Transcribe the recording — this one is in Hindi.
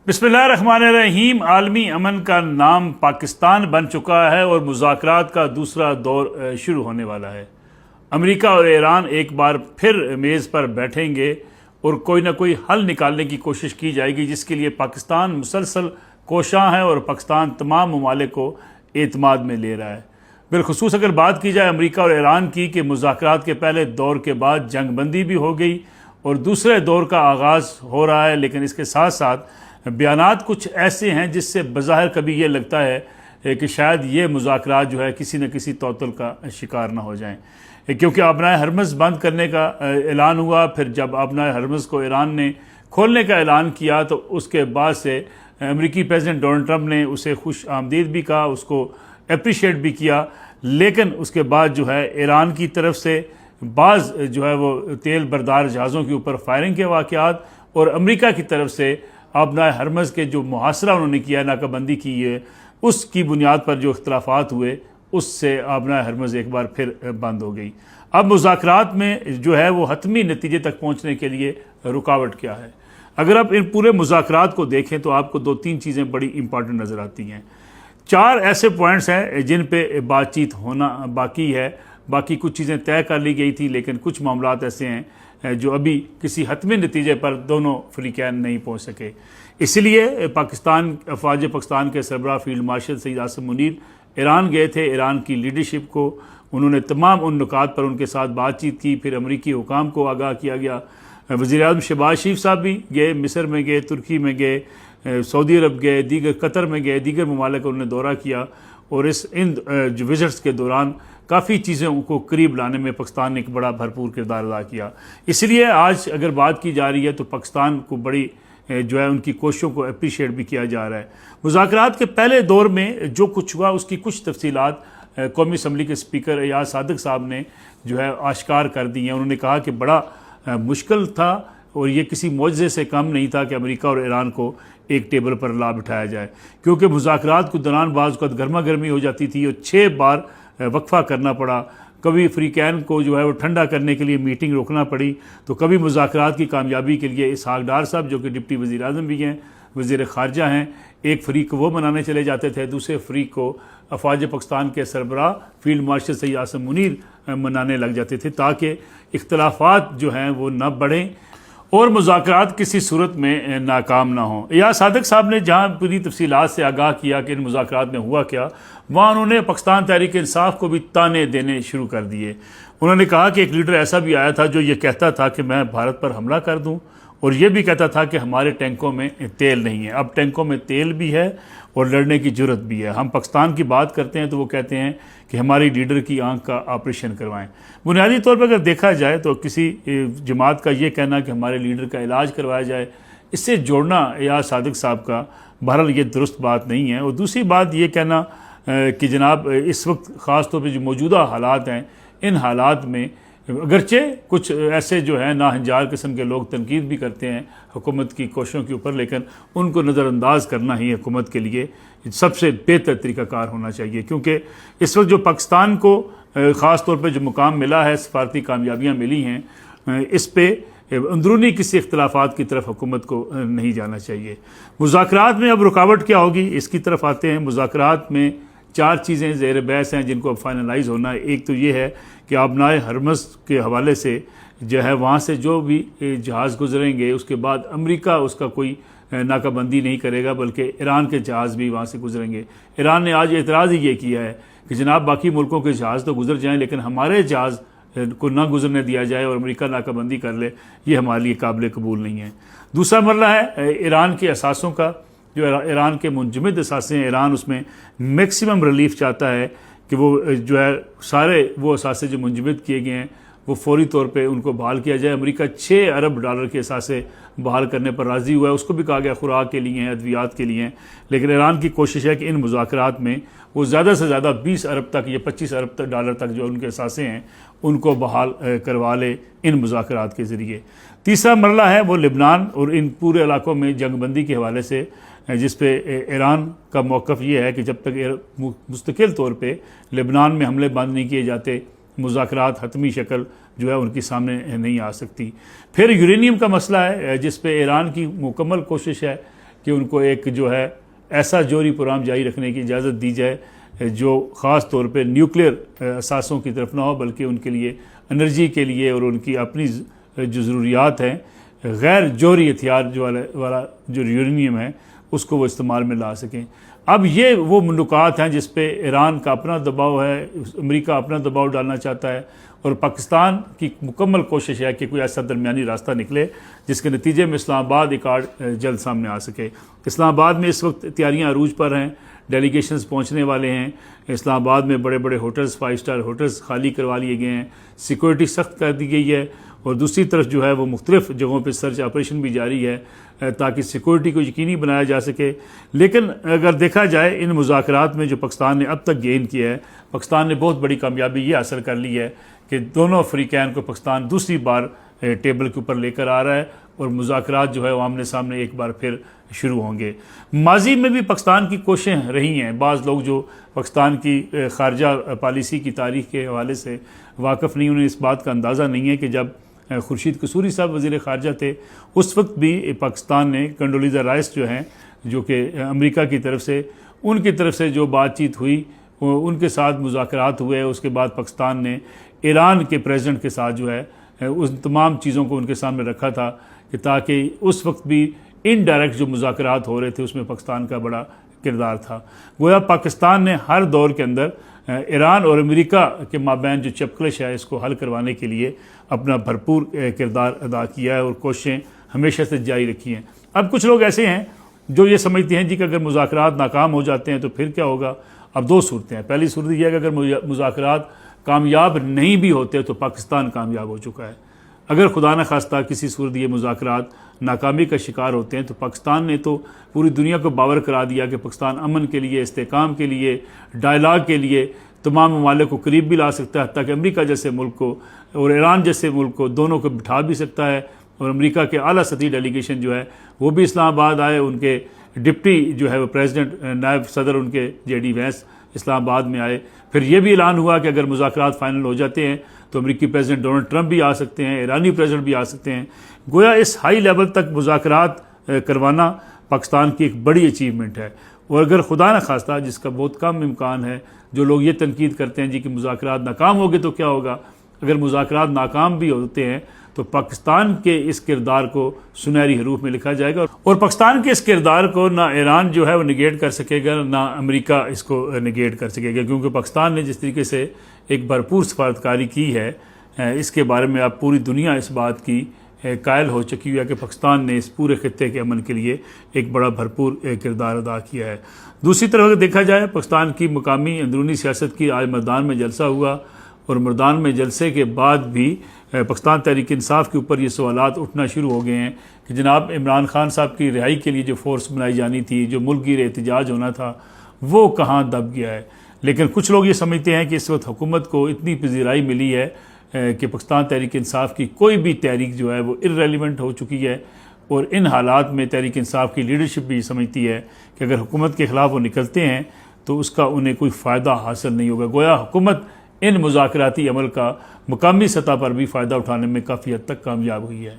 बिस्मिल्लाहिर्रहमानिर्रहीम। आलमी अमन का नाम पाकिस्तान बन चुका है और मुज़ाकरात का दूसरा दौर शुरू होने वाला है। अमेरिका और ईरान एक बार फिर मेज़ पर बैठेंगे और कोई ना कोई हल निकालने की कोशिश की जाएगी, जिसके लिए पाकिस्तान मुसलसल कोशां है और पाकिस्तान तमाम ममालिक को एतमाद में ले रहा है। बिलखुसूस अगर बात की जाए अमेरिका और ईरान की कि मुज़ाकरात के पहले दौर के बाद जंग बंदी भी हो गई और दूसरे दौर का आगाज़ हो रहा है, लेकिन इसके साथ साथ बयानात कुछ ऐसे हैं जिससे बज़ाहिर कभी ये लगता है कि शायद ये मुज़ाकरात जो है किसी न किसी तौतुल का शिकार ना हो जाएं, क्योंकि आबनाए हरमज़ बंद करने का ऐलान हुआ। फिर जब आबनाए हरमज़ को ईरान ने खोलने का ऐलान किया तो उसके बाद से अमेरिकी प्रेसिडेंट डोनाल्ड ट्रंप ने उसे खुश आमदीद भी कहा, उसको अप्रिशिएट भी किया, लेकिन उसके बाद जो है ईरान की तरफ से बाज़ जो है वो तेल बरदार जहाज़ों के ऊपर फायरिंग के वाक़यात और अमेरिका की तरफ से आबनाए हरमज़ के जो मुहासरा उन्होंने किया, नाकाबंदी की है, उसकी बुनियाद पर जो इख्तलाफात हुए उससे आबनाए हरमज़ एक बार फिर बंद हो गई। अब मुज़ाकरात में जो है वो हतमी नतीजे तक पहुँचने के लिए रुकावट क्या है? अगर आप इन पूरे मुज़ाकरात को देखें तो आपको दो तीन चीज़ें बड़ी इंपॉर्टेंट नज़र आती हैं। चार ऐसे पॉइंट्स हैं जिन पे बातचीत होना बाकी है। बाकी कुछ चीज़ें तय कर ली गई थी, लेकिन कुछ मामलात ऐसे हैं जो अभी किसी हतमी नतीजे पर दोनों फरीकैन नहीं पहुंच सके। इसलिए अफवाज पाकिस्तान के सरबराह field marshal Syed Asim Munir Iran गए थे। ईरान की लीडरशिप को उन्होंने तमाम उन नुकात पर उनके साथ बातचीत की। फिर अमरीकी हुकाम को आगाह किया गया। वज़ीर-ए-आज़म शहबाज शरीफ साहब भी गए, मिस्र में गए, तुर्की में गए, सऊदी अरब गए, दीगर कतर में गए, दीगर ममालिक का उन्होंने दौरा किया और इन विजिट्स के दौरान काफ़ी चीज़ों को करीब लाने में पाकिस्तान ने एक बड़ा भरपूर किरदार अदा किया। इसलिए आज अगर बात की जा रही है तो पाकिस्तान को बड़ी जो है उनकी कोशिशों को अप्रिशिएट भी किया जा रहा है। मुज़ाकरात के पहले दौर में जो कुछ हुआ उसकी कुछ तफसीलात कौमी असम्बली के स्पीकर एयाज सादिक साहब ने जो है आश्कार कर दी हैं। उन्होंने कहा कि बड़ा मुश्किल था और ये किसी मौजज़े से कम नहीं था कि अमेरिका और ईरान को एक टेबल पर ला बिठाया जाए, क्योंकि मुज़ाकरात के दौरान बाज़ वक़्त गर्मा गर्मी हो जाती थी और 6 बार वक्फा करना पड़ा। कभी फ्रीकैन को जो है वो ठंडा करने के लिए मीटिंग रोकना पड़ी, तो कभी मुज़ाकरात की कामयाबी के लिए इसहाक डार साहब जो कि डिप्टी वज़ीर आज़म भी हैं, वज़ीर ख़ारजा हैं, एक फ़रीक को वो मनाने चले जाते थे, दूसरे फ़रीक को अफवाज पाकिस्तान के सरबराह फील्ड मार्शल सईद आसिम मुनीर मनाने लग जाते थे, ताकि इख्तलाफात जो हैं वो न बढ़ें और मुज़ाकरात किसी सूरत में नाकाम ना हो। या सादिक साहब ने जहाँ पूरी तफसीलात से आगाह किया कि इन मुज़ाकरात में हुआ क्या, वहाँ उन्होंने पाकिस्तान तहरीक इंसाफ को भी ताने देने शुरू कर दिए। उन्होंने कहा कि एक लीडर ऐसा भी आया था जो ये कहता था कि मैं भारत पर हमला कर दूँ, और ये भी कहता था कि हमारे टैंकों में तेल नहीं है। अब टैंकों में तेल भी है और लड़ने की जुर्रत भी है। हम पाकिस्तान की बात करते हैं तो वो कहते हैं कि हमारी लीडर की आंख का ऑपरेशन करवाएं। बुनियादी तौर पर अगर देखा जाए तो किसी जमात का ये कहना कि हमारे लीडर का इलाज करवाया जाए, इससे जोड़ना या सादिक साहब का बहरहाल ये दुरुस्त बात नहीं है। और दूसरी बात ये कहना कि जनाब इस वक्त ख़ास तौर पर जो मौजूदा हालात हैं, इन हालात में अगरचे कुछ ऐसे जो है नाहंजार किस्म के लोग तनकीद भी करते हैं हुकूमत की कोशिशों के ऊपर, लेकिन उनको नज़रअंदाज करना ही हुकूमत के लिए सबसे बेहतर तरीक़ाकार होना चाहिए। क्योंकि इस वक्त जो पाकिस्तान को ख़ास तौर पर जो मुकाम मिला है, सफारती कामयाबियाँ मिली हैं, इस पे अंदरूनी किसी इख्तलाफात की तरफ हुकूमत को नहीं जाना चाहिए। मुज़ाकरात में अब रुकावट क्या होगी, इसकी तरफ आते हैं। मुज़ाकरात में 4 चीज़ें ज़ेर बहस हैं जिनको अब फाइनलाइज़ होना है। एक तो ये है कि आबनाए हरमज़ के हवाले से जो है वहाँ से जो भी जहाज़ गुजरेंगे उसके बाद अमेरिका उसका कोई नाकाबंदी नहीं करेगा, बल्कि ईरान के जहाज़ भी वहाँ से गुजरेंगे। ईरान ने आज एतराज़ ही ये किया है कि जनाब बाकी मुल्कों के जहाज़ तो गुजर जाएँ, लेकिन हमारे जहाज़ को ना गुजरने दिया जाए और अमेरिका नाकाबंदी कर ले, ये हमारे लिए काबिल कबूल नहीं है। दूसरा मरला है ईरान के असासों का। जो ईरान के मुंजमद असासे हैं, ईरान उसमें मैक्सिमम रिलीफ चाहता है कि वो जो है सारे वो असासे जो मुंजमद किए गए हैं वो फौरी तौर पे उनको बहाल किया जाए। अमेरिका $6 अरब के असासे बहाल करने पर राज़ी हुआ है। उसको भी कहा गया खुराक के लिए हैं, अद्वियात के लिए हैं, लेकिन ईरान की कोशिश है कि इन मुज़ाकरात में वो ज़्यादा से ज़्यादा 20 अरब तक या $25 अरब तक जो उनके असासे हैं उनको बहाल करवा ले इन मुज़ाकरात के ज़रिए। तीसरा मरला है वो लिबनान और इन पूरे इलाकों में जंगबंदी के हवाले से, जिस पे ईरान का मौक़िफ़ ये है कि जब तक मुस्तकिल तौर पे लिबनान में हमले बंद नहीं किए जाते, मुज़ाकरात हतमी शक्ल जो है उनके सामने नहीं आ सकती। फिर यूरेनियम का मसला है जिस पे ईरान की मुकम्मल कोशिश है कि उनको एक जो है ऐसा जोहरी प्रोग्राम जारी रखने की इजाज़त दी जाए जो ख़ास तौर पे न्यूक्लियर असासों की तरफ ना हो, बल्कि उनके लिए एनर्जी के लिए और उनकी अपनी जो ज़रूरियात हैं गैर जोहरी हथियार वाला जो यूरेनियम है उसको वो इस्तेमाल में ला सकें। अब ये वो नुकात हैं जिस पे ईरान का अपना दबाव है, अमेरिका अपना दबाव डालना चाहता है और पाकिस्तान की मुकम्मल कोशिश है कि कोई ऐसा दरमियानी रास्ता निकले जिसके नतीजे में इस्लामाबाद रिकॉर्ड जल्द सामने आ सके। इस्लामाबाद में इस वक्त तैयारियां अरूज पर हैं, डेलीगेशंस पहुंचने वाले हैं। इस्लामाबाद में बड़े बड़े होटल्स, 5 स्टार होटल्स खाली करवा लिए गए हैं, सिक्योरिटी सख्त कर दी गई है और दूसरी तरफ जो है वो मुख्तलिफ जगहों पर सर्च ऑपरेशन भी जारी है ताकि सिक्योरिटी को यकीनी बनाया जा सके। लेकिन अगर देखा जाए इन मुज़ाकरात में जो पाकिस्तान ने अब तक गेन किया है, पाकिस्तान ने बहुत बड़ी कामयाबी ये हासिल कर ली है कि दोनों अफ्रीकैन को पाकिस्तान दूसरी बार टेबल के ऊपर लेकर आ रहा है और मुज़ाकरात जो है वो आमने सामने एक बार फिर शुरू होंगे। माजी में भी पाकिस्तान की कोशिशें रही हैं। बाज़ लोग जो पाकिस्तान की खारजा पॉलिसी की तारीख के हवाले से वाकिफ़ नहीं, उन्हें इस बात का अंदाज़ा नहीं है कि जब खुर्शीद कसूरी साहब वज़ीर ख़ारजा थे उस वक्त भी पाकिस्तान ने कंडोलीज़ा राइस जो हैं, जो कि अमेरिका की तरफ से, उनकी तरफ से जो बातचीत हुई उनके साथ मुज़ाकरात हुए। उसके बाद पाकिस्तान ने ईरान के प्रेसिडेंट के साथ जो है उस तमाम चीज़ों को उनके सामने रखा था कि ताकि उस वक्त भी इनडायरेक्ट जो मुज़ाकरात हो रहे थे उसमें पाकिस्तान का बड़ा किरदार था। गोया पाकिस्तान ने हर दौर के अंदर ईरान और अमेरिका के माबैन जो चपकलिश है इसको हल करवाने के लिए अपना भरपूर किरदार अदा किया है और कोशिशें हमेशा से जारी रखी हैं। अब कुछ लोग ऐसे हैं जो ये समझते हैं जी कि अगर मुज़ाकरात नाकाम हो जाते हैं तो फिर क्या होगा। अब दो सूरतें हैं। पहली सूरत यह है कि अगर मुज़ाकरात कामयाब नहीं भी होते तो पाकिस्तान कामयाब हो चुका है। अगर खुदा न खास्ता किसी सूरत ये मुज़ाकरात नाकामी का शिकार होते हैं तो पाकिस्तान ने तो पूरी दुनिया को बावर करा दिया कि पाकिस्तान अमन के लिए, इस्तेकाम के लिए, डायलाग के लिए तमाम ममालिक को करीब भी ला सकता है, ताकि अमेरिका जैसे मुल्क को और ईरान जैसे मुल्क को दोनों को बिठा भी सकता है। और अमेरिका के आला सतही डेलीगेशन जो है वो भी इस्लामाबाद आए, उनके डिप्टी जो है वो प्रेसिडेंट नायब सदर उनके JD वैंस इस्लामाबाद में आए। फिर ये भी ऐलान हुआ कि अगर मुज़ाकरात फाइनल हो जाते हैं तो अमेरिकी प्रेसिडेंट डोनाल्ड ट्रंप भी आ सकते हैं, ईरानी प्रेसिडेंट भी आ सकते हैं। गोया इस हाई लेवल तक मुज़ाकरात करवाना पाकिस्तान की एक बड़ी अचीवमेंट है। और अगर खुदा न खास्ता, जिसका बहुत कम इम्कान है, जो लोग ये तनकीद करते हैं जी कि मुज़ाकरात नाकाम हो गए तो क्या होगा, अगर मुज़ाकरात नाकाम भी होते हैं तो पाकिस्तान के इस किरदार को सुनहरी हरूफ में लिखा जाएगा और पाकिस्तान के इस किरदार को ना ईरान जो है वो निगेट कर सकेगा, ना अमेरिका इसको निगेट कर सकेगा। क्योंकि पाकिस्तान ने जिस तरीके से एक भरपूर सफारतकारी की है इसके बारे में अब पूरी दुनिया इस बात की कायल हो चुकी है कि पाकिस्तान ने इस पूरे खित्ते के अमन के लिए एक बड़ा भरपूर किरदार अदा किया है। दूसरी तरफ अगर देखा जाए पाकिस्तान की मुकामी अंदरूनी सियासत की आज मैदान में जलसा हुआ और मैदान में जलसे के बाद भी पाकिस्तान तहरीक इंसाफ के ऊपर ये सवालात उठना शुरू हो गए हैं कि जनाब इमरान खान साहब की रिहाई के लिए जो फोर्स बनाई जानी थी, जो मुल्क गिर एहतजाज होना था, वो कहाँ दब गया है। लेकिन कुछ लोग ये समझते हैं कि इस वक्त हुकूमत को इतनी पजीराई मिली है कि पाकिस्तान तहरीक इंसाफ की कोई भी तहरीक जो है वो इर्रेलिवेंट हो चुकी है। और इन हालात में तहरीक इंसाफ की लीडरशिप भी समझती है कि अगर हुकूमत के ख़िलाफ़ वो निकलते हैं तो उसका उन्हें कोई फ़ायदा हासिल नहीं होगा। गोया हुकूमत इन मुज़ाकराती अमल का मुकामी सतह पर भी फ़ायदा उठाने में काफ़ी हद तक कामयाब हुई है।